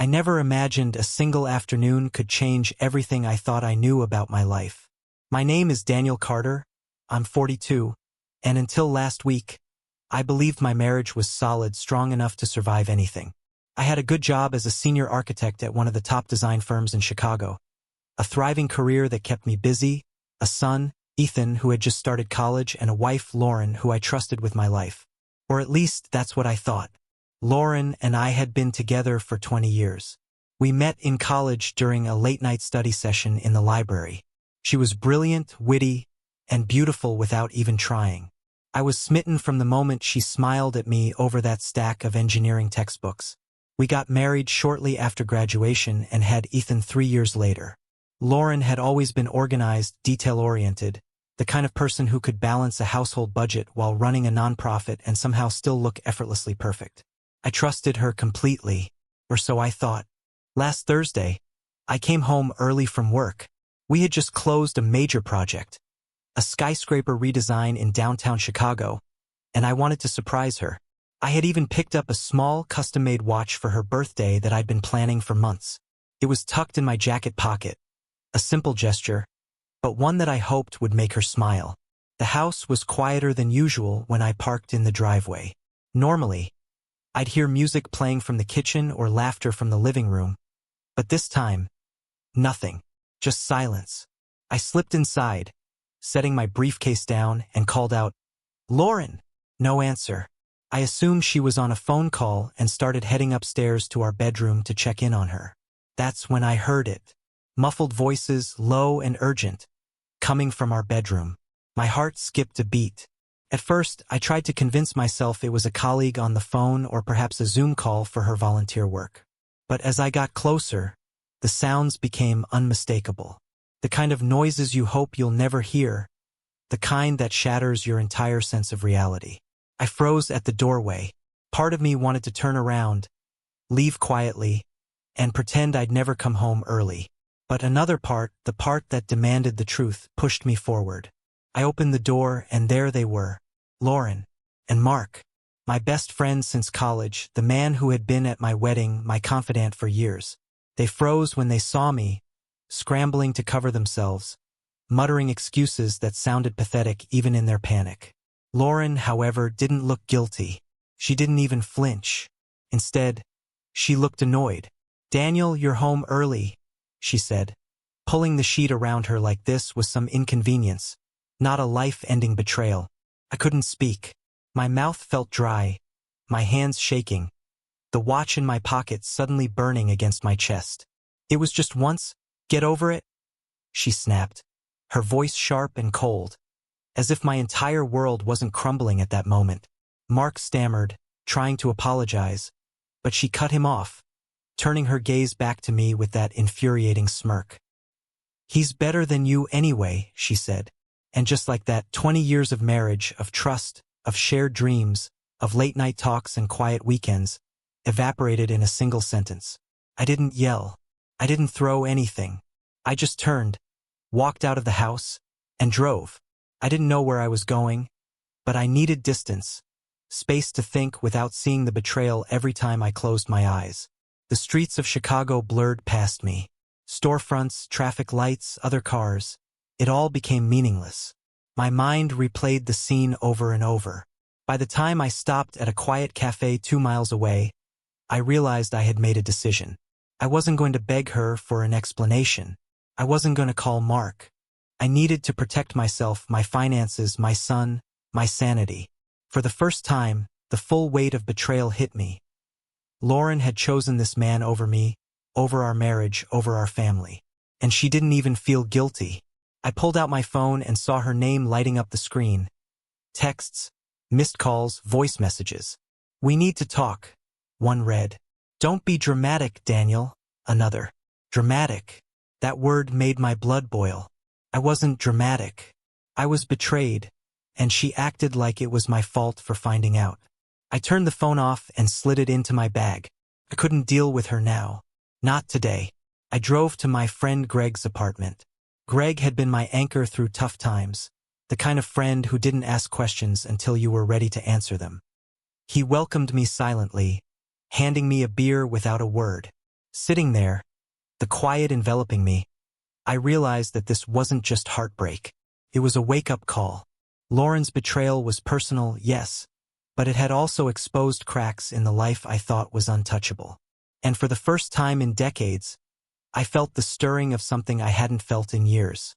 I never imagined a single afternoon could change everything I thought I knew about my life. My name is Daniel Carter. I'm 42, and until last week, I believed my marriage was solid, strong enough to survive anything. I had a good job as a senior architect at one of the top design firms in Chicago, a thriving career that kept me busy, a son, Ethan, who had just started college, and a wife, Lauren, who I trusted with my life. Or at least that's what I thought. Lauren and I had been together for 20 years. We met in college during a late-night study session in the library. She was brilliant, witty, and beautiful without even trying. I was smitten from the moment she smiled at me over that stack of engineering textbooks. We got married shortly after graduation and had Ethan 3 years later. Lauren had always been organized, detail-oriented, the kind of person who could balance a household budget while running a nonprofit and somehow still look effortlessly perfect. I trusted her completely, or so I thought. Last Thursday, I came home early from work. We had just closed a major project, a skyscraper redesign in downtown Chicago, and I wanted to surprise her. I had even picked up a small, custom-made watch for her birthday that I'd been planning for months. It was tucked in my jacket pocket, a simple gesture, but one that I hoped would make her smile. The house was quieter than usual when I parked in the driveway. Normally, I'd hear music playing from the kitchen or laughter from the living room, but this time, nothing, just silence. I slipped inside, setting my briefcase down, and called out, "Lauren!" No answer. I assumed she was on a phone call and started heading upstairs to our bedroom to check in on her. That's when I heard it. Muffled voices, low and urgent, coming from our bedroom. My heart skipped a beat. At first, I tried to convince myself it was a colleague on the phone or perhaps a Zoom call for her volunteer work. But as I got closer, the sounds became unmistakable. The kind of noises you hope you'll never hear, the kind that shatters your entire sense of reality. I froze at the doorway. Part of me wanted to turn around, leave quietly, and pretend I'd never come home early. But another part, the part that demanded the truth, pushed me forward. I opened the door, and there they were, Lauren and Mark, my best friend since college, the man who had been at my wedding, my confidant for years. They froze when they saw me, scrambling to cover themselves, muttering excuses that sounded pathetic even in their panic. Lauren, however, didn't look guilty. She didn't even flinch. Instead, she looked annoyed. "Daniel, you're home early," she said. Pulling the sheet around her like this was some inconvenience, not a life-ending betrayal. I couldn't speak. My mouth felt dry, my hands shaking, the watch in my pocket suddenly burning against my chest. "It was just once. Get over it," she snapped, her voice sharp and cold, as if my entire world wasn't crumbling at that moment. Mark stammered, trying to apologize, but she cut him off, turning her gaze back to me with that infuriating smirk. "He's better than you anyway," she said. And just like that, 20 years of marriage, of trust, of shared dreams, of late-night talks and quiet weekends, evaporated in a single sentence. I didn't yell. I didn't throw anything. I just turned, walked out of the house, and drove. I didn't know where I was going, but I needed distance, space to think without seeing the betrayal every time I closed my eyes. The streets of Chicago blurred past me. Storefronts, traffic lights, other cars. It all became meaningless. My mind replayed the scene over and over. By the time I stopped at a quiet cafe 2 miles away, I realized I had made a decision. I wasn't going to beg her for an explanation. I wasn't going to call Mark. I needed to protect myself, my finances, my son, my sanity. For the first time, the full weight of betrayal hit me. Lauren had chosen this man over me, over our marriage, over our family. And she didn't even feel guilty. I pulled out my phone and saw her name lighting up the screen. Texts, missed calls, voice messages. "We need to talk," one read. "Don't be dramatic, Daniel," another. Dramatic. That word made my blood boil. I wasn't dramatic. I was betrayed, and she acted like it was my fault for finding out. I turned the phone off and slid it into my bag. I couldn't deal with her now. Not today. I drove to my friend Greg's apartment. Greg had been my anchor through tough times, the kind of friend who didn't ask questions until you were ready to answer them. He welcomed me silently, handing me a beer without a word. Sitting there, the quiet enveloping me, I realized that this wasn't just heartbreak. It was a wake-up call. Lauren's betrayal was personal, yes, but it had also exposed cracks in the life I thought was untouchable. And for the first time in decades, I felt the stirring of something I hadn't felt in years.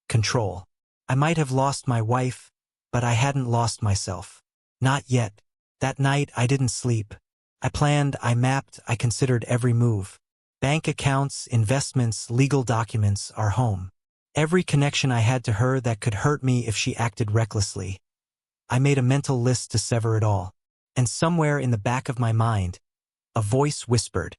Control. I might have lost my wife, but I hadn't lost myself. Not yet. That night, I didn't sleep. I planned, I mapped, I considered every move. Bank accounts, investments, legal documents, our home. Every connection I had to her that could hurt me if she acted recklessly. I made a mental list to sever it all. And somewhere in the back of my mind, a voice whispered,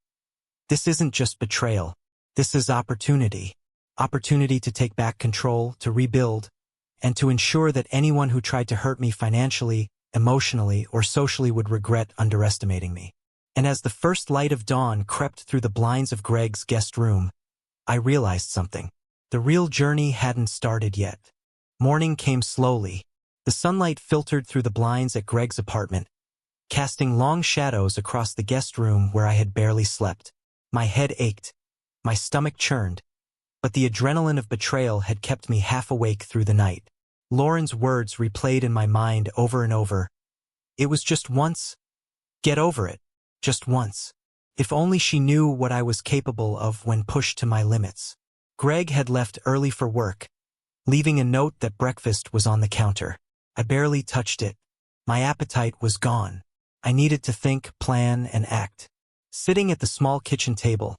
"This isn't just betrayal. This is opportunity. Opportunity to take back control, to rebuild, and to ensure that anyone who tried to hurt me financially, emotionally, or socially would regret underestimating me." And as the first light of dawn crept through the blinds of Greg's guest room, I realized something. The real journey hadn't started yet. Morning came slowly. The sunlight filtered through the blinds at Greg's apartment, casting long shadows across the guest room where I had barely slept. My head ached. My stomach churned. But the adrenaline of betrayal had kept me half awake through the night. Lauren's words replayed in my mind over and over. It was just once. Get over it. Just once. If only she knew what I was capable of when pushed to my limits. Greg had left early for work, leaving a note that breakfast was on the counter. I barely touched it. My appetite was gone. I needed to think, plan, and act. Sitting at the small kitchen table,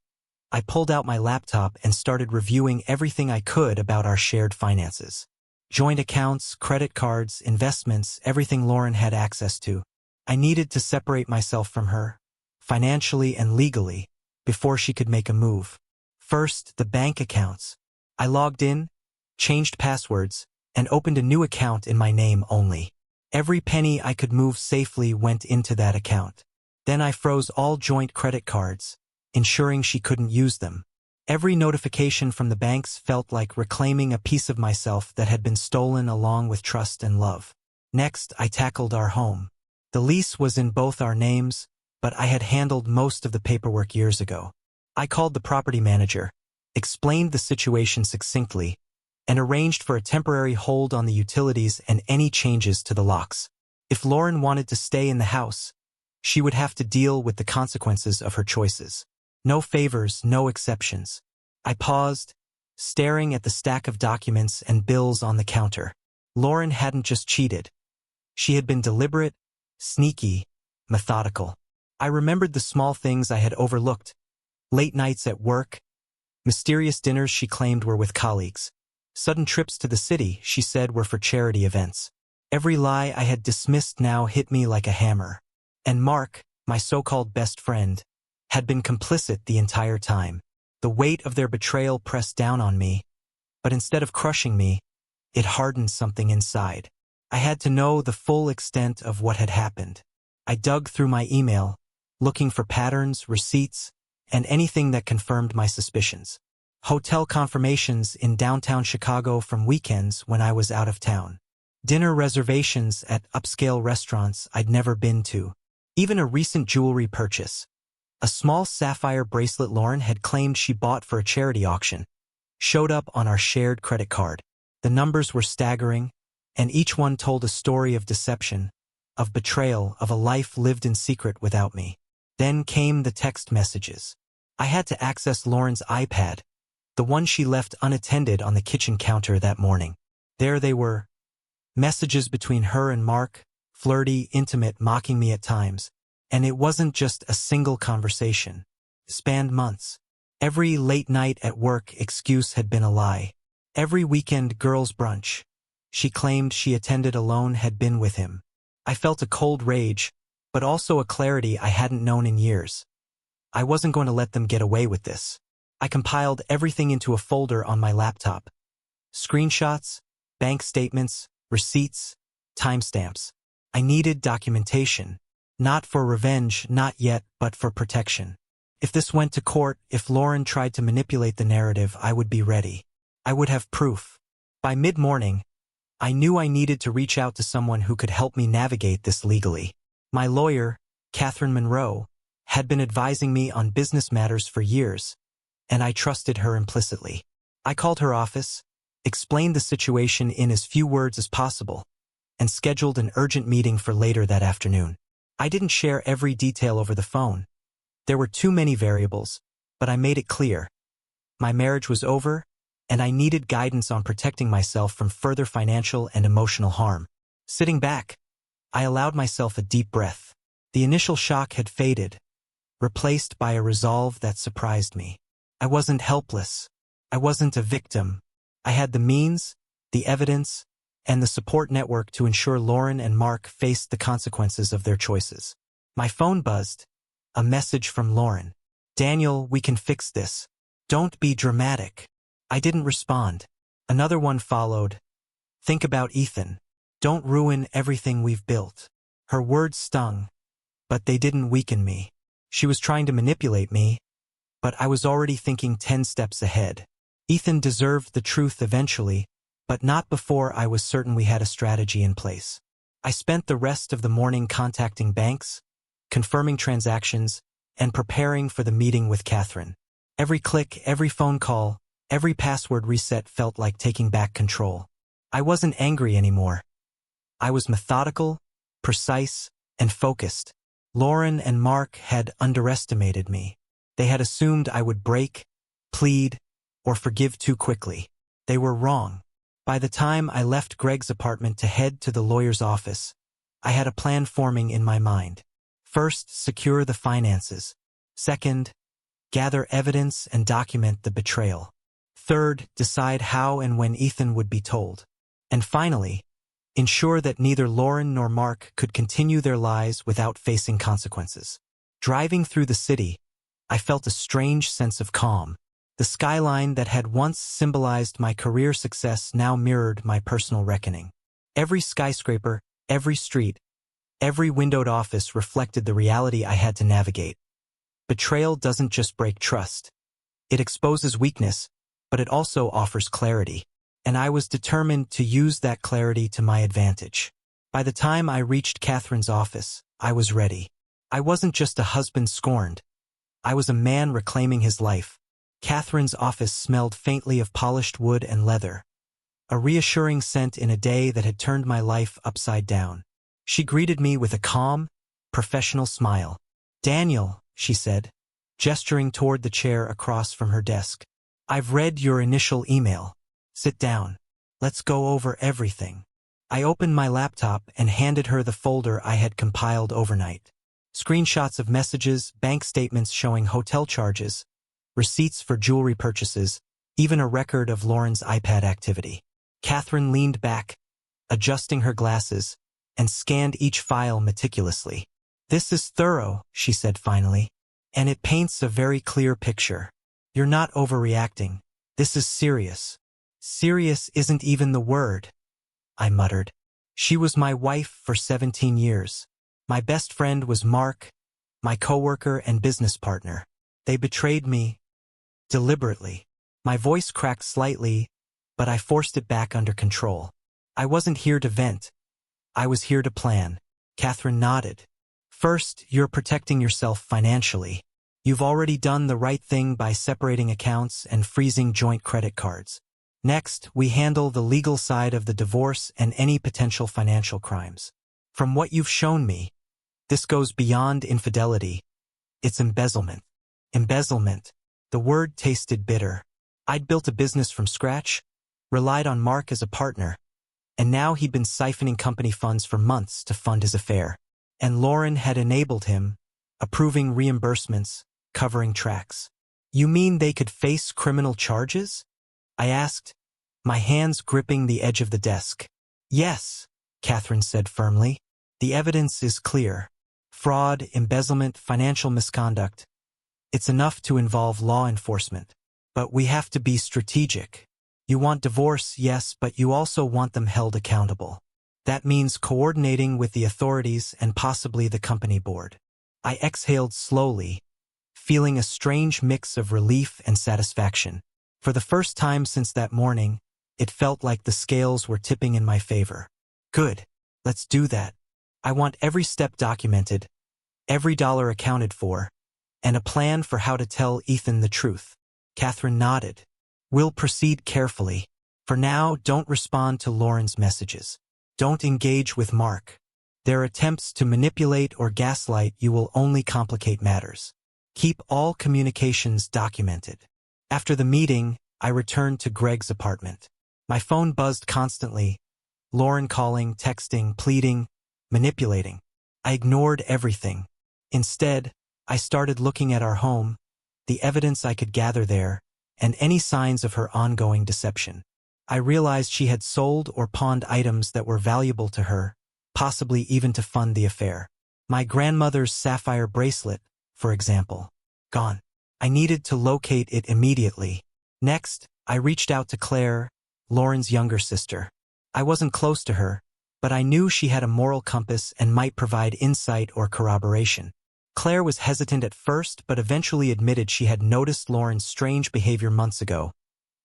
I pulled out my laptop and started reviewing everything I could about our shared finances. Joint accounts, credit cards, investments, everything Lauren had access to. I needed to separate myself from her, financially and legally, before she could make a move. First, the bank accounts. I logged in, changed passwords, and opened a new account in my name only. Every penny I could move safely went into that account. Then I froze all joint credit cards, ensuring she couldn't use them. Every notification from the banks felt like reclaiming a piece of myself that had been stolen along with trust and love. Next, I tackled our home. The lease was in both our names, but I had handled most of the paperwork years ago. I called the property manager, explained the situation succinctly, and arranged for a temporary hold on the utilities and any changes to the locks. If Lauren wanted to stay in the house, she would have to deal with the consequences of her choices. No favors, no exceptions. I paused, staring at the stack of documents and bills on the counter. Lauren hadn't just cheated. She had been deliberate, sneaky, methodical. I remembered the small things I had overlooked. Late nights at work, mysterious dinners she claimed were with colleagues, sudden trips to the city she said were for charity events. Every lie I had dismissed now hit me like a hammer. And Mark, my so-called best friend, had been complicit the entire time. The weight of their betrayal pressed down on me, but instead of crushing me, it hardened something inside. I had to know the full extent of what had happened. I dug through my email, looking for patterns, receipts, and anything that confirmed my suspicions. Hotel confirmations in downtown Chicago from weekends when I was out of town. Dinner reservations at upscale restaurants I'd never been to. Even a recent jewelry purchase. A small sapphire bracelet Lauren had claimed she bought for a charity auction showed up on our shared credit card. The numbers were staggering, and each one told a story of deception, of betrayal, of a life lived in secret without me. Then came the text messages. I had to access Lauren's iPad, the one she left unattended on the kitchen counter that morning. There they were. Messages between her and Mark, flirty, intimate, mocking me at times. And it wasn't just a single conversation. It spanned months. Every late night at work excuse had been a lie. Every weekend girls' brunch she claimed she attended alone had been with him. I felt a cold rage, but also a clarity I hadn't known in years. I wasn't going to let them get away with this. I compiled everything into a folder on my laptop. Screenshots, bank statements, receipts, timestamps. I needed documentation. Not for revenge, not yet, but for protection. If this went to court, if Lauren tried to manipulate the narrative, I would be ready. I would have proof. By mid-morning, I knew I needed to reach out to someone who could help me navigate this legally. My lawyer, Catherine Monroe, had been advising me on business matters for years, and I trusted her implicitly. I called her office, explained the situation in as few words as possible, and scheduled an urgent meeting for later that afternoon. I didn't share every detail over the phone. There were too many variables, but I made it clear. My marriage was over, and I needed guidance on protecting myself from further financial and emotional harm. Sitting back, I allowed myself a deep breath. The initial shock had faded, replaced by a resolve that surprised me. I wasn't helpless. I wasn't a victim. I had the means, the evidence, and the support network to ensure Lauren and Mark faced the consequences of their choices. My phone buzzed. A message from Lauren. "Daniel, we can fix this. Don't be dramatic." I didn't respond. Another one followed. "Think about Ethan. Don't ruin everything we've built." Her words stung, but they didn't weaken me. She was trying to manipulate me, but I was already thinking 10 steps ahead. Ethan deserved the truth eventually, but not before I was certain we had a strategy in place. I spent the rest of the morning contacting banks, confirming transactions, and preparing for the meeting with Catherine. Every click, every phone call, every password reset felt like taking back control. I wasn't angry anymore. I was methodical, precise, and focused. Lauren and Mark had underestimated me. They had assumed I would break, plead, or forgive too quickly. They were wrong. By the time I left Greg's apartment to head to the lawyer's office, I had a plan forming in my mind. First, secure the finances. Second, gather evidence and document the betrayal. Third, decide how and when Ethan would be told. And finally, ensure that neither Lauren nor Mark could continue their lies without facing consequences. Driving through the city, I felt a strange sense of calm. The skyline that had once symbolized my career success now mirrored my personal reckoning. Every skyscraper, every street, every windowed office reflected the reality I had to navigate. Betrayal doesn't just break trust. It exposes weakness, but it also offers clarity. And I was determined to use that clarity to my advantage. By the time I reached Catherine's office, I was ready. I wasn't just a husband scorned. I was a man reclaiming his life. Catherine's office smelled faintly of polished wood and leather, a reassuring scent in a day that had turned my life upside down. She greeted me with a calm, professional smile. "Daniel," she said, gesturing toward the chair across from her desk. "I've read your initial email. Sit down. Let's go over everything." I opened my laptop and handed her the folder I had compiled overnight. Screenshots of messages, bank statements showing hotel charges, receipts for jewelry purchases, even a record of Lauren's iPad activity. Catherine leaned back, adjusting her glasses, and scanned each file meticulously. "This is thorough," she said finally, "and it paints a very clear picture. You're not overreacting. This is serious." "Serious isn't even the word," I muttered. She was my wife for 17 years. My best friend was Mark, my coworker and business partner. They betrayed me, deliberately. My voice cracked slightly, but I forced it back under control. I wasn't here to vent. I was here to plan. Catherine nodded. "First, you're protecting yourself financially. You've already done the right thing by separating accounts and freezing joint credit cards. Next, we handle the legal side of the divorce and any potential financial crimes. From what you've shown me, this goes beyond infidelity. It's embezzlement." Embezzlement. The word tasted bitter. I'd built a business from scratch, relied on Mark as a partner, and now he'd been siphoning company funds for months to fund his affair. And Lauren had enabled him, approving reimbursements, covering tracks. "You mean they could face criminal charges?" I asked, my hands gripping the edge of the desk. "Yes," Catherine said firmly. "The evidence is clear. Fraud, embezzlement, financial misconduct. It's enough to involve law enforcement. But we have to be strategic. You want divorce, yes, but you also want them held accountable. That means coordinating with the authorities and possibly the company board." I exhaled slowly, feeling a strange mix of relief and satisfaction. For the first time since that morning, it felt like the scales were tipping in my favor. "Good. Let's do that. I want every step documented, every dollar accounted for, and a plan for how to tell Ethan the truth. Catherine nodded. We'll proceed carefully. For now, don't respond to Lauren's messages. Don't engage with Mark. Their attempts to manipulate or gaslight you will only complicate matters. Keep all communications documented. After the meeting, I returned to Greg's apartment. My phone buzzed constantly. Lauren calling, texting, pleading, manipulating. I ignored everything. Instead, I started looking at our home, the evidence I could gather there, and any signs of her ongoing deception. I realized she had sold or pawned items that were valuable to her, possibly even to fund the affair. My grandmother's sapphire bracelet, for example, gone. I needed to locate it immediately. Next, I reached out to Claire, Lauren's younger sister. I wasn't close to her, but I knew she had a moral compass and might provide insight or corroboration. Claire was hesitant at first, but eventually admitted she had noticed Lauren's strange behavior months ago.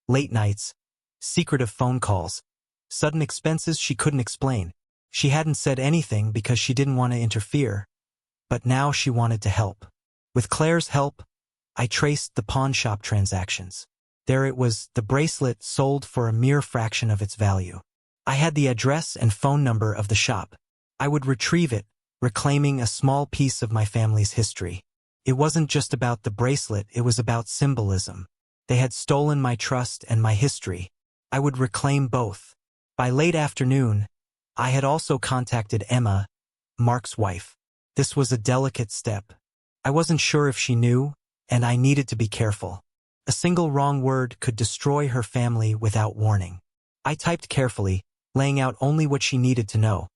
Late nights, secretive phone calls, sudden expenses she couldn't explain. She hadn't said anything because she didn't want to interfere, but now she wanted to help. With Claire's help, I traced the pawn shop transactions. There it was, the bracelet sold for a mere fraction of its value. I had the address and phone number of the shop. I would retrieve it, reclaiming a small piece of my family's history. It wasn't just about the bracelet, it was about symbolism. They had stolen my trust and my history. I would reclaim both. By late afternoon, I had also contacted Emma, Mark's wife. This was a delicate step. I wasn't sure if she knew, and I needed to be careful. A single wrong word could destroy her family without warning. I typed carefully, laying out only what she needed to know.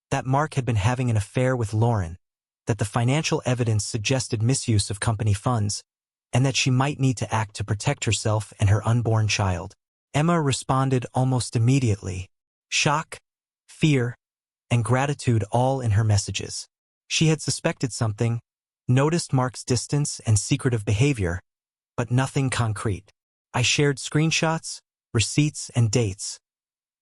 That Mark had been having an affair with Lauren, that the financial evidence suggested misuse of company funds, and that she might need to act to protect herself and her unborn child. Emma responded almost immediately. Shock, fear, and gratitude all in her messages. She had suspected something, noticed Mark's distance and secretive behavior, but nothing concrete. I shared screenshots, receipts, and dates.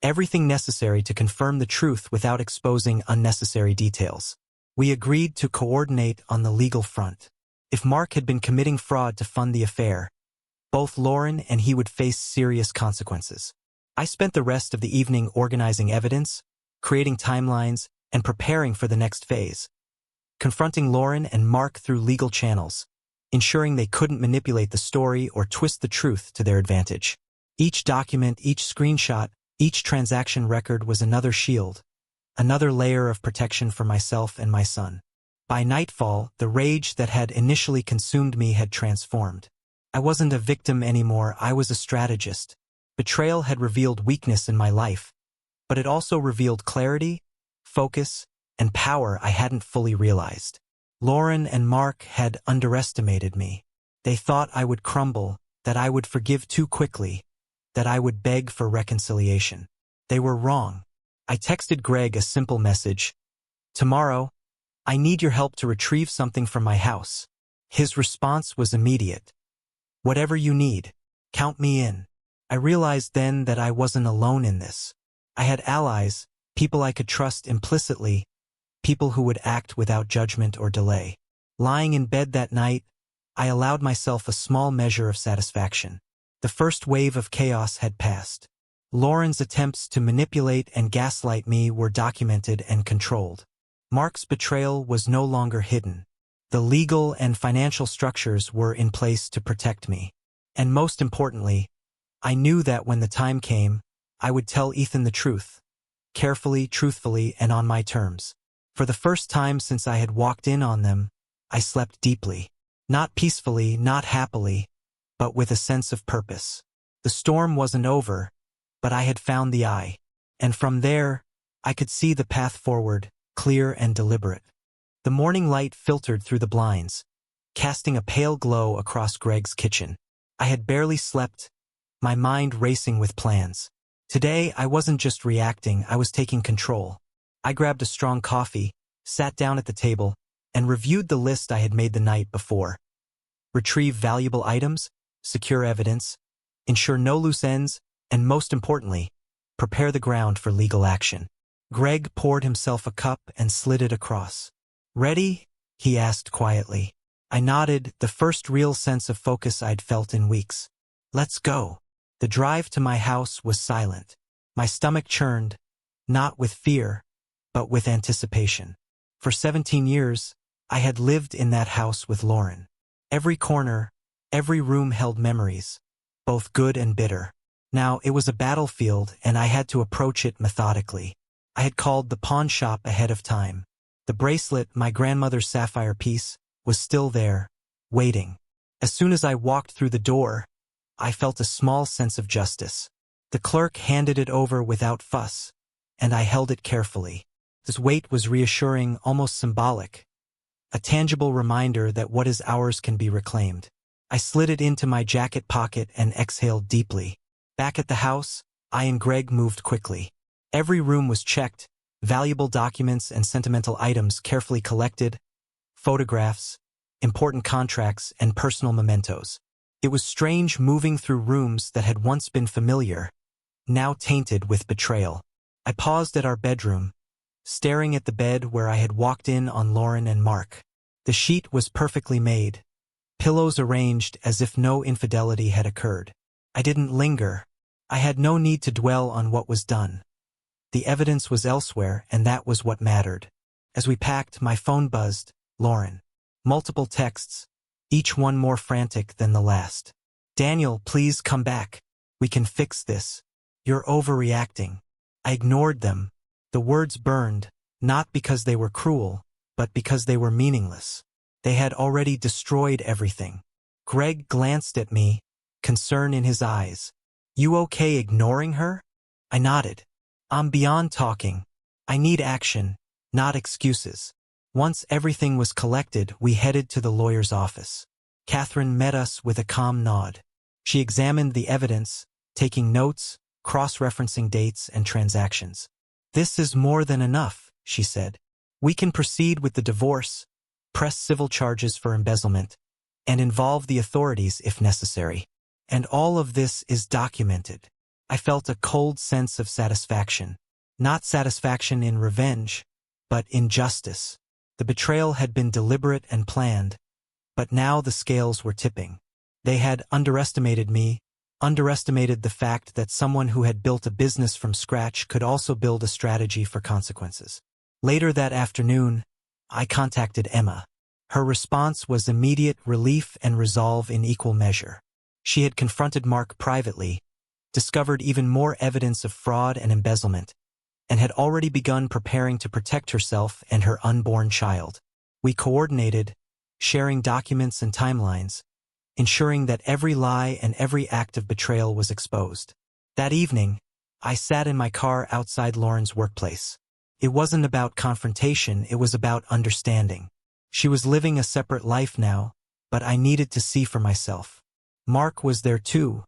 Everything necessary to confirm the truth without exposing unnecessary details. We agreed to coordinate on the legal front. If Mark had been committing fraud to fund the affair, both Lauren and he would face serious consequences. I spent the rest of the evening organizing evidence, creating timelines, and preparing for the next phase. Confronting Lauren and Mark through legal channels, ensuring they couldn't manipulate the story or twist the truth to their advantage. Each document, each screenshot, each transaction record was another shield, another layer of protection for myself and my son. By nightfall, the rage that had initially consumed me had transformed. I wasn't a victim anymore, I was a strategist. Betrayal had revealed weakness in my life, but it also revealed clarity, focus, and power I hadn't fully realized. Lauren and Mark had underestimated me. They thought I would crumble, that I would forgive too quickly, that I would beg for reconciliation. They were wrong. I texted Greg a simple message. Tomorrow, I need your help to retrieve something from my house. His response was immediate. Whatever you need, count me in. I realized then that I wasn't alone in this. I had allies, people I could trust implicitly, people who would act without judgment or delay. Lying in bed that night, I allowed myself a small measure of satisfaction. The first wave of chaos had passed. Lauren's attempts to manipulate and gaslight me were documented and controlled. Mark's betrayal was no longer hidden. The legal and financial structures were in place to protect me. And most importantly, I knew that when the time came, I would tell Ethan the truth, carefully, truthfully, and on my terms. For the first time since I had walked in on them, I slept deeply. Not peacefully, not happily, but with a sense of purpose. The storm wasn't over, but I had found the eye. And from there, I could see the path forward, clear and deliberate. The morning light filtered through the blinds, casting a pale glow across Greg's kitchen. I had barely slept, my mind racing with plans. Today, I wasn't just reacting, I was taking control. I grabbed a strong coffee, sat down at the table, and reviewed the list I had made the night before. Retrieve valuable items, secure evidence, ensure no loose ends, and most importantly, prepare the ground for legal action. Greg poured himself a cup and slid it across. Ready? He asked quietly. I nodded, the first real sense of focus I'd felt in weeks. Let's go. The drive to my house was silent. My stomach churned, not with fear, but with anticipation. For 17 years, I had lived in that house with Lauren. Every corner, every room held memories, both good and bitter. Now it was a battlefield and I had to approach it methodically. I had called the pawn shop ahead of time. The bracelet, my grandmother's sapphire piece, was still there, waiting. As soon as I walked through the door, I felt a small sense of justice. The clerk handed it over without fuss, and I held it carefully. This weight was reassuring, almost symbolic, a tangible reminder that what is ours can be reclaimed. I slid it into my jacket pocket and exhaled deeply. Back at the house, I and Greg moved quickly. Every room was checked, valuable documents and sentimental items carefully collected, photographs, important contracts, and personal mementos. It was strange moving through rooms that had once been familiar, now tainted with betrayal. I paused at our bedroom, staring at the bed where I had walked in on Lauren and Mark. The sheet was perfectly made, pillows arranged as if no infidelity had occurred. I didn't linger. I had no need to dwell on what was done. The evidence was elsewhere, and that was what mattered. As we packed, my phone buzzed. Lauren. Multiple texts, each one more frantic than the last. Daniel, please come back. We can fix this. You're overreacting. I ignored them. The words burned, not because they were cruel, but because they were meaningless. They had already destroyed everything. Greg glanced at me, concern in his eyes. You okay ignoring her? I nodded. I'm beyond talking. I need action, not excuses. Once everything was collected, we headed to the lawyer's office. Catherine met us with a calm nod. She examined the evidence, taking notes, cross-referencing dates and transactions. This is more than enough, she said. We can proceed with the divorce, press civil charges for embezzlement, and involve the authorities if necessary. And all of this is documented. I felt a cold sense of satisfaction. Not satisfaction in revenge, but in justice. The betrayal had been deliberate and planned, but now the scales were tipping. They had underestimated me, underestimated the fact that someone who had built a business from scratch could also build a strategy for consequences. Later that afternoon, I contacted Emma. Her response was immediate relief and resolve in equal measure. She had confronted Mark privately, discovered even more evidence of fraud and embezzlement, and had already begun preparing to protect herself and her unborn child. We coordinated, sharing documents and timelines, ensuring that every lie and every act of betrayal was exposed. That evening, I sat in my car outside Lauren's workplace. It wasn't about confrontation, it was about understanding. She was living a separate life now, but I needed to see for myself. Mark was there too,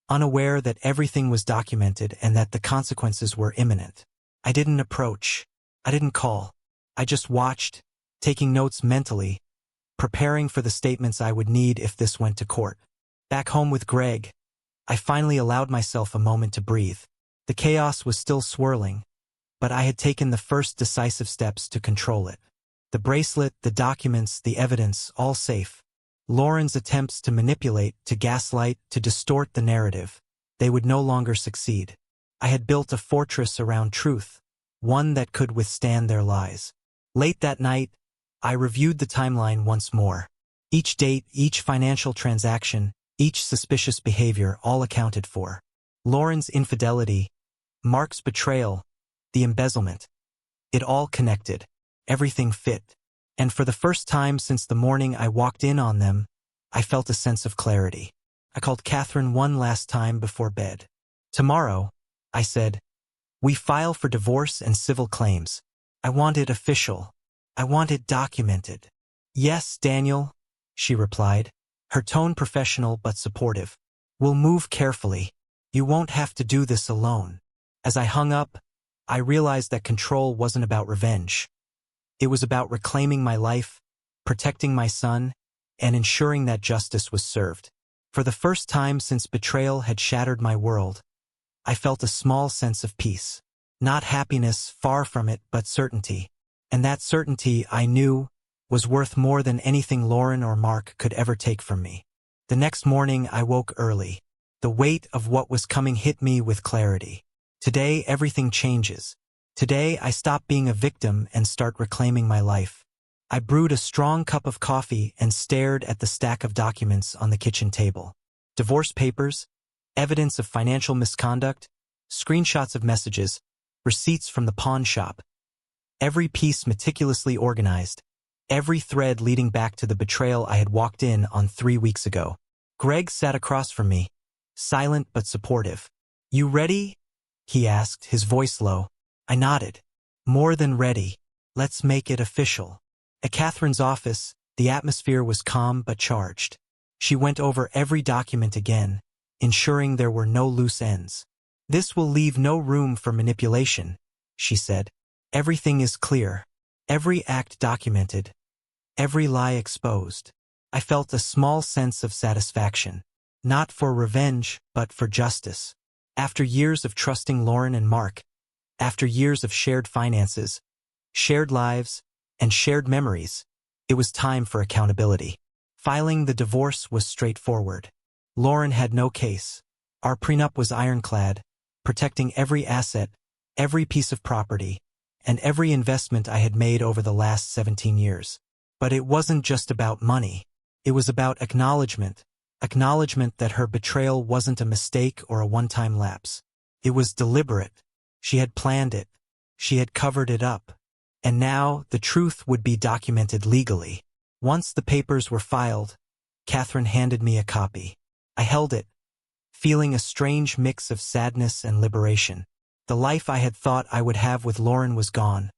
unaware that everything was documented and that the consequences were imminent. I didn't approach. I didn't call. I just watched, taking notes mentally, preparing for the statements I would need if this went to court. Back home with Greg, I finally allowed myself a moment to breathe. The chaos was still swirling, but I had taken the first decisive steps to control it. The bracelet, the documents, the evidence, all safe. Lauren's attempts to manipulate, to gaslight, to distort the narrative, they would no longer succeed. I had built a fortress around truth, one that could withstand their lies. Late that night, I reviewed the timeline once more. Each date, each financial transaction, each suspicious behavior, all accounted for. Lauren's infidelity, Mark's betrayal, the embezzlement. It all connected. Everything fit. And for the first time since the morning I walked in on them, I felt a sense of clarity. I called Catherine one last time before bed. Tomorrow, I said, we file for divorce and civil claims. I want it official. I want it documented. Yes, Daniel, she replied, her tone professional but supportive. We'll move carefully. You won't have to do this alone. As I hung up, I realized that control wasn't about revenge. It was about reclaiming my life, protecting my son, and ensuring that justice was served. For the first time since betrayal had shattered my world, I felt a small sense of peace. Not happiness, far from it, but certainty. And that certainty, I knew, was worth more than anything Lauren or Mark could ever take from me. The next morning I woke early. The weight of what was coming hit me with clarity. Today everything changes. Today I stop being a victim and start reclaiming my life. I brewed a strong cup of coffee and stared at the stack of documents on the kitchen table. Divorce papers, evidence of financial misconduct, screenshots of messages, receipts from the pawn shop. Every piece meticulously organized, every thread leading back to the betrayal I had walked in on 3 weeks ago. Greg sat across from me, silent but supportive. "You ready?" he asked, his voice low. I nodded. "More than ready. Let's make it official." At Catherine's office, the atmosphere was calm but charged. She went over every document again, ensuring there were no loose ends. "This will leave no room for manipulation," she said. "Everything is clear. Every act documented. Every lie exposed." I felt a small sense of satisfaction. Not for revenge, but for justice. After years of trusting Lauren and Mark, after years of shared finances, shared lives, and shared memories, it was time for accountability. Filing the divorce was straightforward. Lauren had no case. Our prenup was ironclad, protecting every asset, every piece of property, and every investment I had made over the last 17 years. But it wasn't just about money. It was about acknowledgement that her betrayal wasn't a mistake or a one-time lapse. It was deliberate. She had planned it. She had covered it up. And now the truth would be documented legally. Once the papers were filed, Catherine handed me a copy. I held it, feeling a strange mix of sadness and liberation. The life I had thought I would have with Lauren was gone.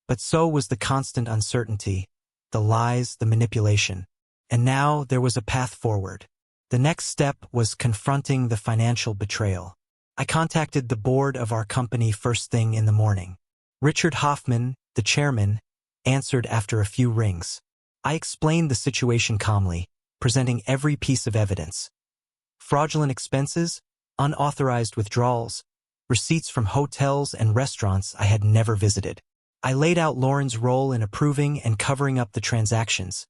But so was the constant uncertainty, the lies, the manipulation. And now there was a path forward. The next step was confronting the financial betrayal. I contacted the board of our company first thing in the morning. Richard Hoffman, the chairman, answered after a few rings. I explained the situation calmly, presenting every piece of evidence. Fraudulent expenses, unauthorized withdrawals, receipts from hotels and restaurants I had never visited. I laid out Lauren's role in approving and covering up the transactions,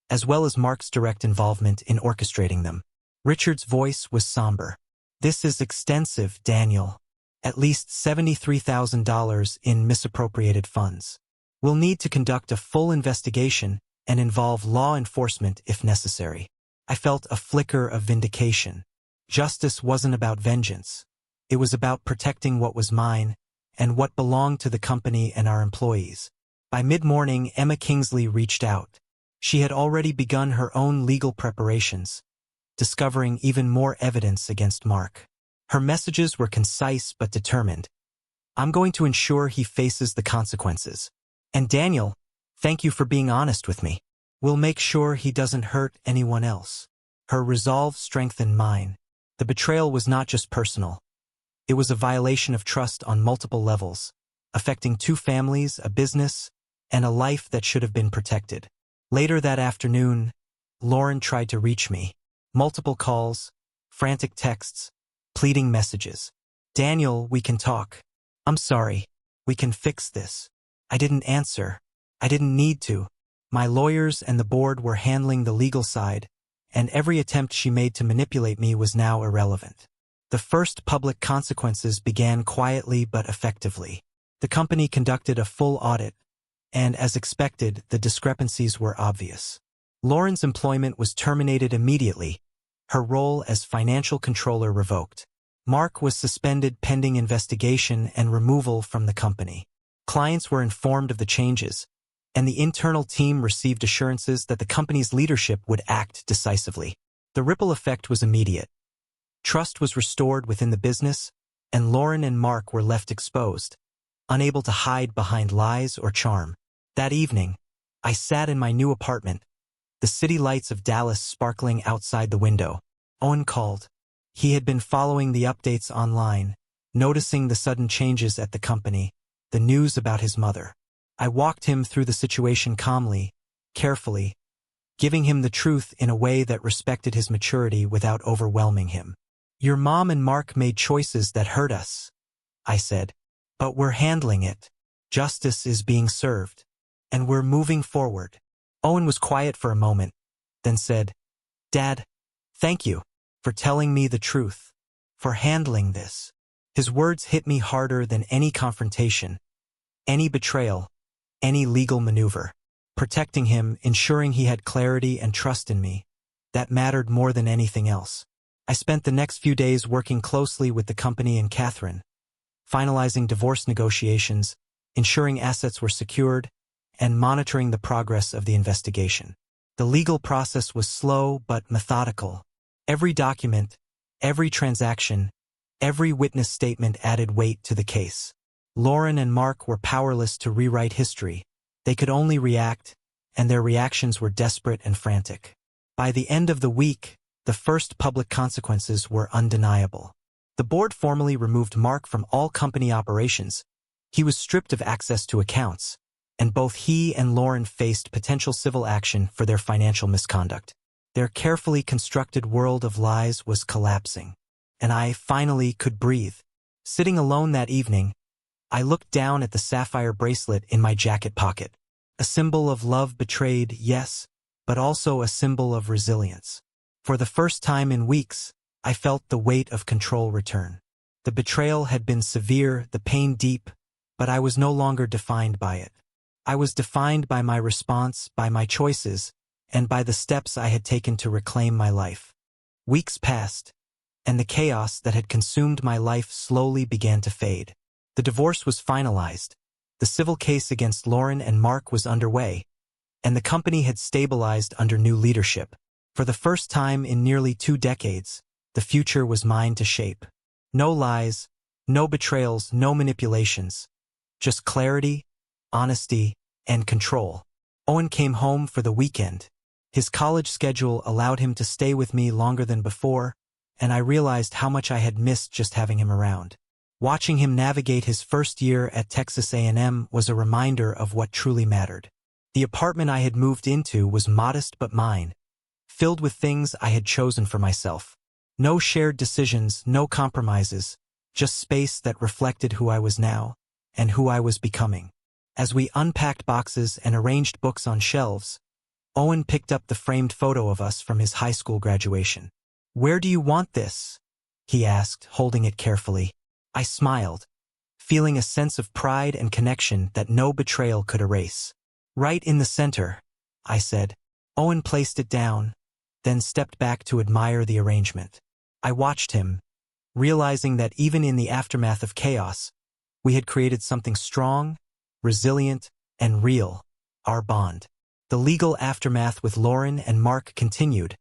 as well as Mark's direct involvement in orchestrating them. Richard's voice was somber. "This is extensive, Daniel. At least $73,000 in misappropriated funds. We'll need to conduct a full investigation and involve law enforcement if necessary." I felt a flicker of vindication. Justice wasn't about vengeance. It was about protecting what was mine and what belonged to the company and our employees. By mid-morning, Emma Kingsley reached out. She had already begun her own legal preparations, discovering even more evidence against Mark. Her messages were concise but determined. "I'm going to ensure he faces the consequences. And Daniel, thank you for being honest with me. We'll make sure he doesn't hurt anyone else." Her resolve strengthened mine. The betrayal was not just personal. It was a violation of trust on multiple levels, affecting 2 families, a business, and a life that should have been protected. Later that afternoon, Lauren tried to reach me. Multiple calls, frantic texts, pleading messages. "Daniel, we can talk. I'm sorry. We can fix this." I didn't answer. I didn't need to. My lawyers and the board were handling the legal side, and every attempt she made to manipulate me was now irrelevant. The first public consequences began quietly but effectively. The company conducted a full audit, and as expected, the discrepancies were obvious. Lauren's employment was terminated immediately, her role as financial controller revoked. Mark was suspended pending investigation and removal from the company. Clients were informed of the changes, and the internal team received assurances that the company's leadership would act decisively. The ripple effect was immediate. Trust was restored within the business, and Lauren and Mark were left exposed, unable to hide behind lies or charm. That evening, I sat in my new apartment, the city lights of Dallas sparkling outside the window. Owen called. He had been following the updates online, noticing the sudden changes at the company, the news about his mother. I walked him through the situation calmly, carefully, giving him the truth in a way that respected his maturity without overwhelming him. "Your mom and Mark made choices that hurt us," I said, "but we're handling it. Justice is being served, and we're moving forward." Owen was quiet for a moment, then said, "Dad, thank you for telling me the truth, for handling this." His words hit me harder than any confrontation, any betrayal, any legal maneuver. Protecting him, ensuring he had clarity and trust in me, that mattered more than anything else. I spent the next few days working closely with the company and Catherine, finalizing divorce negotiations, ensuring assets were secured, and monitoring the progress of the investigation. The legal process was slow but methodical. Every document, every transaction, every witness statement added weight to the case. Lauren and Mark were powerless to rewrite history. They could only react, and their reactions were desperate and frantic. By the end of the week, the first public consequences were undeniable. The board formally removed Mark from all company operations. He was stripped of access to accounts, and both he and Lauren faced potential civil action for their financial misconduct. Their carefully constructed world of lies was collapsing, and I finally could breathe. Sitting alone that evening, I looked down at the sapphire bracelet in my jacket pocket. A symbol of love betrayed, yes, but also a symbol of resilience. For the first time in weeks, I felt the weight of control return. The betrayal had been severe, the pain deep, but I was no longer defined by it. I was defined by my response, by my choices, and by the steps I had taken to reclaim my life. Weeks passed, and the chaos that had consumed my life slowly began to fade. The divorce was finalized, the civil case against Lauren and Mark was underway, and the company had stabilized under new leadership. For the first time in nearly 2 decades, the future was mine to shape. No lies, no betrayals, no manipulations. Just clarity, honesty, and control. Owen came home for the weekend. His college schedule allowed him to stay with me longer than before, and I realized how much I had missed just having him around. Watching him navigate his first year at Texas A&M was a reminder of what truly mattered. The apartment I had moved into was modest but mine, filled with things I had chosen for myself. No shared decisions, no compromises, just space that reflected who I was now and who I was becoming. As we unpacked boxes and arranged books on shelves, Owen picked up the framed photo of us from his high school graduation. "Where do you want this?" he asked, holding it carefully. I smiled, feeling a sense of pride and connection that no betrayal could erase. "Right in the center," I said. Owen placed it down, then stepped back to admire the arrangement. I watched him, realizing that even in the aftermath of chaos, we had created something strong, resilient, and real, our bond. The legal aftermath with Lauren and Mark continued,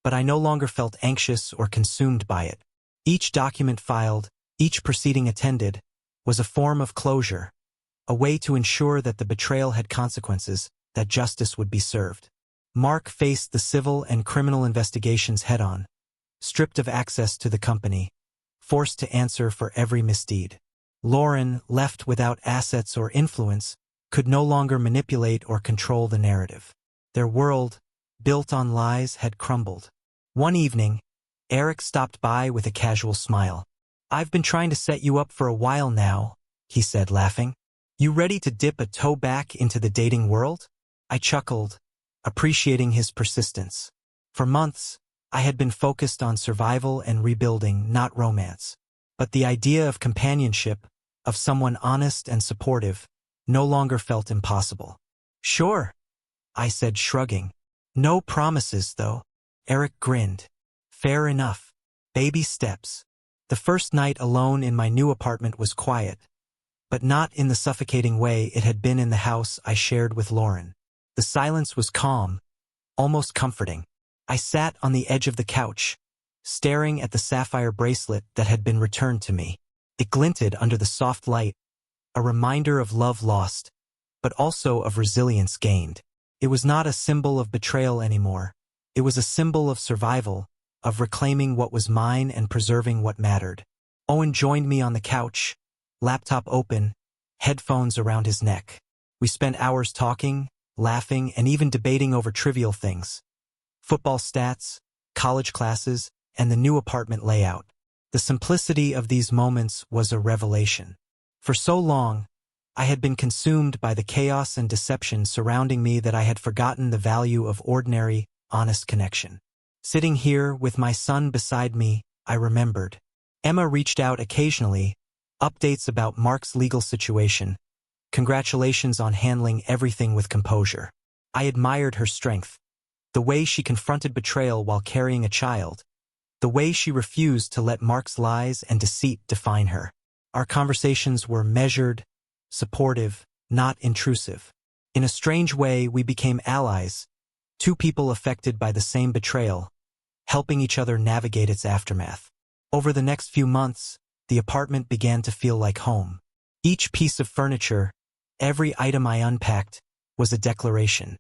but I no longer felt anxious or consumed by it. Each document filed, each proceeding attended, was a form of closure, a way to ensure that the betrayal had consequences, that justice would be served. Mark faced the civil and criminal investigations head-on, stripped of access to the company, forced to answer for every misdeed. Lauren, left without assets or influence, could no longer manipulate or control the narrative. Their world, built on lies, had crumbled. One evening, Eric stopped by with a casual smile. "I've been trying to set you up for a while now," he said, laughing. "You ready to dip a toe back into the dating world?" I chuckled, appreciating his persistence. For months, I had been focused on survival and rebuilding, not romance. But the idea of companionship, of someone honest and supportive, no longer felt impossible. "Sure," I said, shrugging. "No promises, though." Eric grinned. "Fair enough. Baby steps." The first night alone in my new apartment was quiet, but not in the suffocating way it had been in the house I shared with Lauren. The silence was calm, almost comforting. I sat on the edge of the couch, staring at the sapphire bracelet that had been returned to me. It glinted under the soft light, a reminder of love lost, but also of resilience gained. It was not a symbol of betrayal anymore. It was a symbol of survival, of reclaiming what was mine and preserving what mattered. Owen joined me on the couch, laptop open, headphones around his neck. We spent hours talking, laughing, and even debating over trivial things. Football stats, college classes, and the new apartment layout. The simplicity of these moments was a revelation. For so long, I had been consumed by the chaos and deception surrounding me that I had forgotten the value of ordinary, honest connection. Sitting here with my son beside me, I remembered. Emma reached out occasionally, updates about Mark's legal situation. Congratulations on handling everything with composure. I admired her strength. The way she confronted betrayal while carrying a child. The way she refused to let Mark's lies and deceit define her. Our conversations were measured, supportive, not intrusive. In a strange way, we became allies, two people affected by the same betrayal, helping each other navigate its aftermath. Over the next few months, the apartment began to feel like home. Each piece of furniture, every item I unpacked, was a declaration.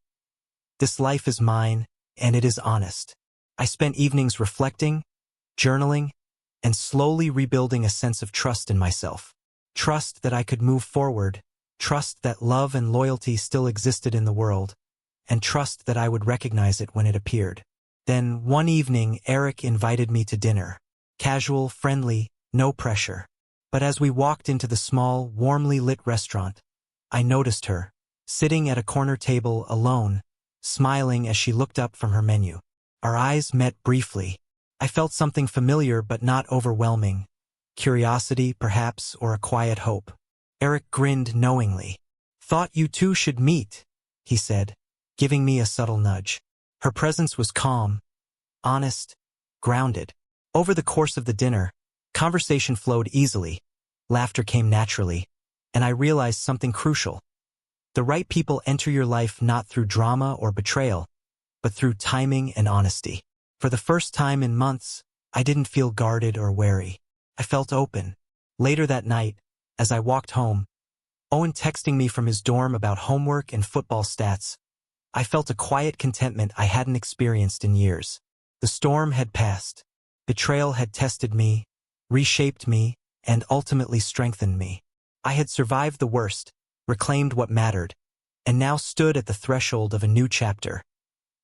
This life is mine, and it is honest. I spent evenings reflecting, journaling, and slowly rebuilding a sense of trust in myself. Trust that I could move forward, trust that love and loyalty still existed in the world, and trust that I would recognize it when it appeared. Then, one evening, Eric invited me to dinner. Casual, friendly, no pressure. But as we walked into the small, warmly lit restaurant, I noticed her, sitting at a corner table alone, smiling as she looked up from her menu. Our eyes met briefly. I felt something familiar but not overwhelming. Curiosity, perhaps, or a quiet hope. Eric grinned knowingly. "Thought you two should meet," he said, giving me a subtle nudge. Her presence was calm, honest, grounded. Over the course of the dinner, conversation flowed easily, laughter came naturally, and I realized something crucial. The right people enter your life not through drama or betrayal, but through timing and honesty. For the first time in months, I didn't feel guarded or wary. I felt open. Later that night, as I walked home, Owen texting me from his dorm about homework and football stats, I felt a quiet contentment I hadn't experienced in years. The storm had passed. Betrayal had tested me, reshaped me, and ultimately strengthened me. I had survived the worst, reclaimed what mattered, and now stood at the threshold of a new chapter.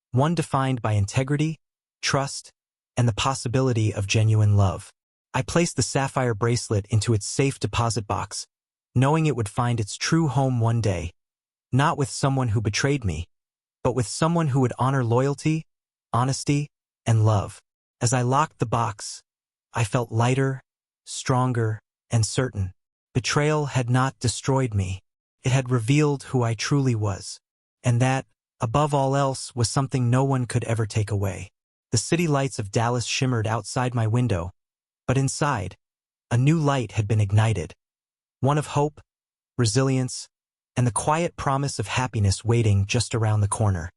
One defined by integrity, trust, and the possibility of genuine love. I placed the sapphire bracelet into its safe deposit box, knowing it would find its true home one day, not with someone who betrayed me, but with someone who would honor loyalty, honesty, and love. As I locked the box, I felt lighter, stronger, and certain. Betrayal had not destroyed me. It had revealed who I truly was. And that, above all else, was something no one could ever take away. The city lights of Dallas shimmered outside my window, but inside, a new light had been ignited. One of hope, resilience, and the quiet promise of happiness waiting just around the corner.